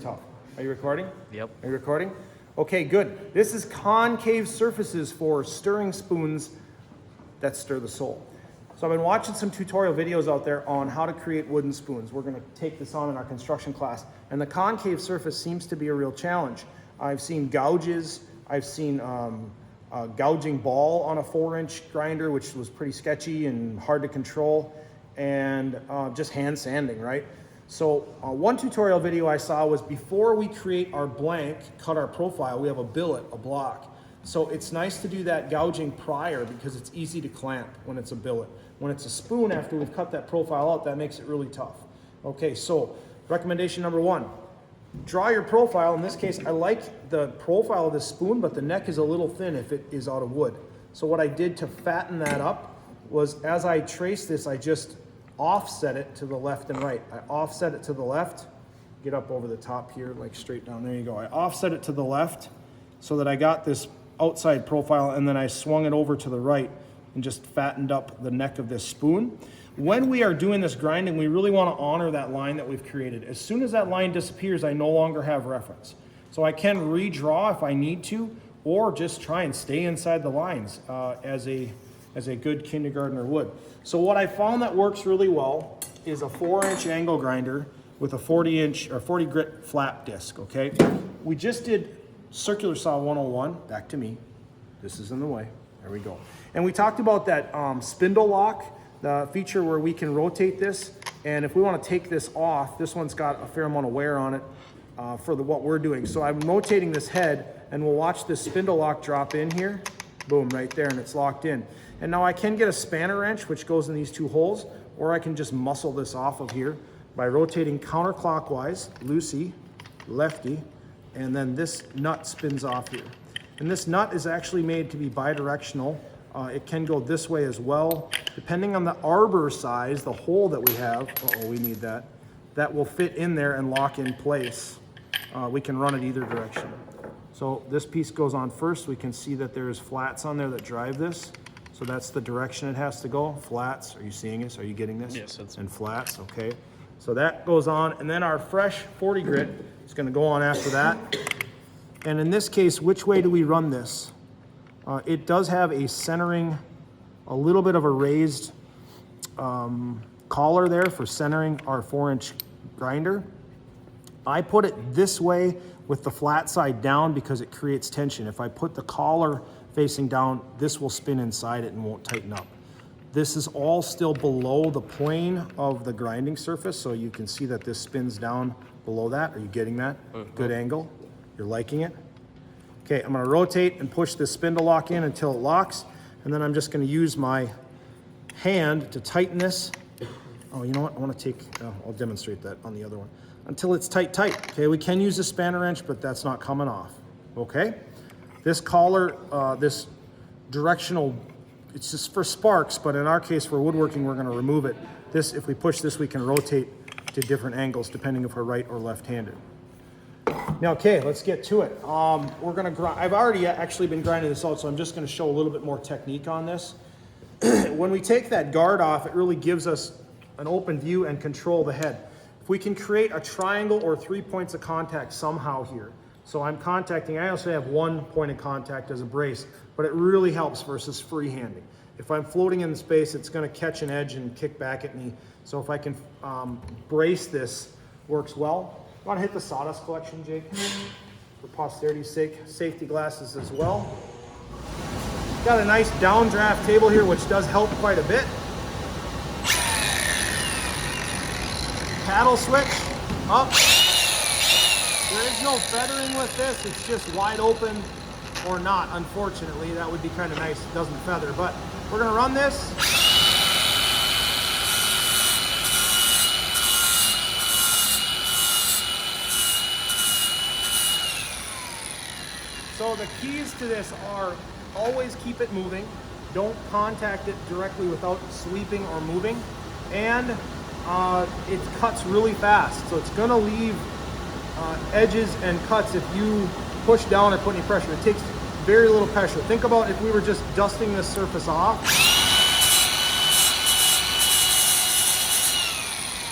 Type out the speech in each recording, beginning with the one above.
Tough. Are you recording? Yep. Are you recording? Okay, good. This is concave surfaces for stirring spoons that stir the soul. So I've been watching some tutorial videos out there on how to create wooden spoons. We're going to take this on in our construction class. And the concave surface seems to be a real challenge. I've seen gouges. I've seen a gouging ball on a 4-inch grinder, which was pretty sketchy and hard to control. And just hand sanding, right? So one tutorial video I saw was before we create our blank, cut our profile, we have a billet, a block. So it's nice to do that gouging prior because it's easy to clamp when it's a billet. When it's a spoon, after we've cut that profile out, that makes it really tough. Okay, so recommendation number 1, draw your profile. In this case, I like the profile of the spoon, but the neck is a little thin if it is out of wood. So what I did to fatten that up was as I trace this, I just offset it to the left and right. I offset it to the left, get up over the top here, like straight down, there you go. I offset it to the left so that I got this outside profile, and then I swung it over to the right and just fattened up the neck of this spoon. When we are doing this grinding, we really want to honor that line that we've created. As soon as that line disappears, I no longer have reference. So I can redraw if I need to, or just try and stay inside the lines as a good kindergartner would. So what I found that works really well is a 4-inch angle grinder with a 40-inch or 40 grit flap disc, okay? We just did circular saw 101, back to me. This is in the way, there we go. And we talked about that spindle lock, the feature where we can rotate this. And if we want to take this off, this one's got a fair amount of wear on it for what we're doing. So I'm rotating this head and we'll watch this spindle lock drop in here. Boom, right there, and it's locked in. And now I can get a spanner wrench, which goes in these 2 holes, or I can just muscle this off of here by rotating counterclockwise, loosey, lefty, and then this nut spins off here. And this nut is actually made to be bidirectional. It can go this way as well. Depending on the arbor size, the hole that we have, we need that, that will fit in there and lock in place. We can run it either direction. So this piece goes on first. We can see that there's flats on there that drive this. So that's the direction it has to go. Flats, are you seeing this? Are you getting this? Yes. And flats, okay. So that goes on, and then our fresh 40 grit is gonna go on after that. And in this case, which way do we run this? It does have a centering, a little bit of a raised collar there for centering our 4-inch grinder. I put it this way with the flat side down because it creates tension. If I put the collar facing down, this will spin inside it and won't tighten up. This is all still below the plane of the grinding surface, so you can see that this spins down below that. Are you getting that? Good angle? You're liking it? Okay, I'm gonna rotate and push this spindle lock in until it locks, and then I'm just gonna use my hand to tighten this. Oh, you know what? I wanna take, I'll demonstrate that on the other one. Until it's tight. Okay, we can use a spanner wrench, but that's not coming off, okay? This collar, this directional, it's just for sparks, but in our case for woodworking, we're gonna remove it. This, if we push this, we can rotate to different angles depending if we're right or left-handed. Now, okay, let's get to it. We're gonna grind. I've already actually been grinding this out, so I'm just gonna show a little bit more technique on this. When we take that guard off, it really gives us an open view and control the head. If we can create a triangle or 3 points of contact somehow here. So I'm contacting, I also have 1 point of contact as a brace, but it really helps versus freehanding. If I'm floating in space, it's gonna catch an edge and kick back at me. So if I can brace this, works well. You wanna hit the sawdust collection, Jake? For posterity's sake, safety glasses as well. Got a nice downdraft table here, which does help quite a bit. Paddle switch, up. There is no feathering with this, it's just wide open or not, unfortunately. That would be kind of nice, it doesn't feather, but we're gonna run this. So the keys to this are always keep it moving, don't contact it directly without sweeping or moving, and it cuts really fast, so it's gonna leave edges and cuts if you push down or put any pressure. It takes very little pressure. Think about if we were just dusting this surface off.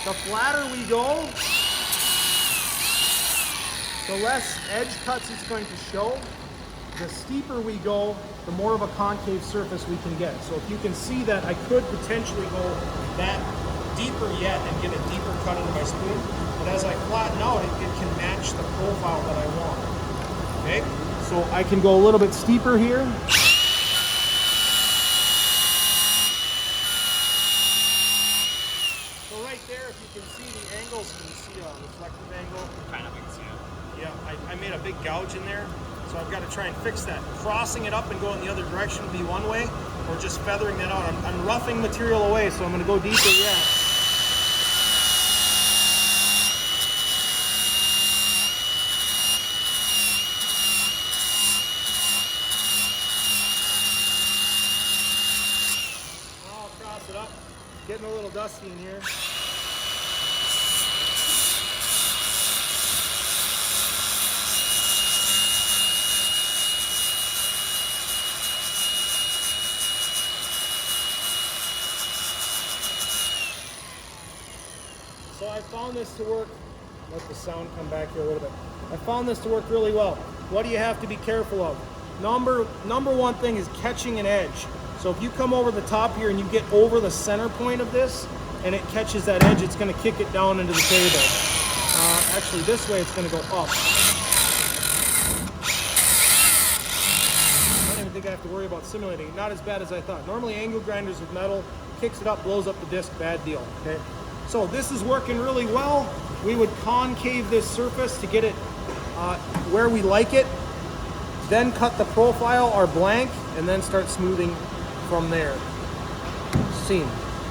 The flatter we go, the less edge cuts it's going to show. The steeper we go, the more of a concave surface we can get. So if you can see that, I could potentially go that deeper yet and get a deeper cut into my spoon. But as I flatten out, it can match the profile that I want. Okay, so I can go a little bit steeper here. So right there, if you can see the angles, can you see a reflective angle? Kind of, I can see it. Yeah, I made a big gouge in there, so I've got to try and fix that. Crossing it up and going the other direction would be one way, or just feathering that out. I'm roughing material away, so I'm going to go deeper yet. Now I'll cross it up. Getting a little dusty in here. So I found this to work. Let the sound come back here a little bit. I found this to work really well. What do you have to be careful of? Number one thing is catching an edge. So if you come over the top here and you get over the center point of this and it catches that edge, it's going to kick it down into the table. Actually, this way it's going to go up. I don't even think I have to worry about simulating. Not as bad as I thought. Normally angle grinders with metal, kicks it up, blows up the disc, bad deal. Okay. So this is working really well. We would concave this surface to get it where we like it, then cut the profile or blank, and then start smoothing from there. Scene.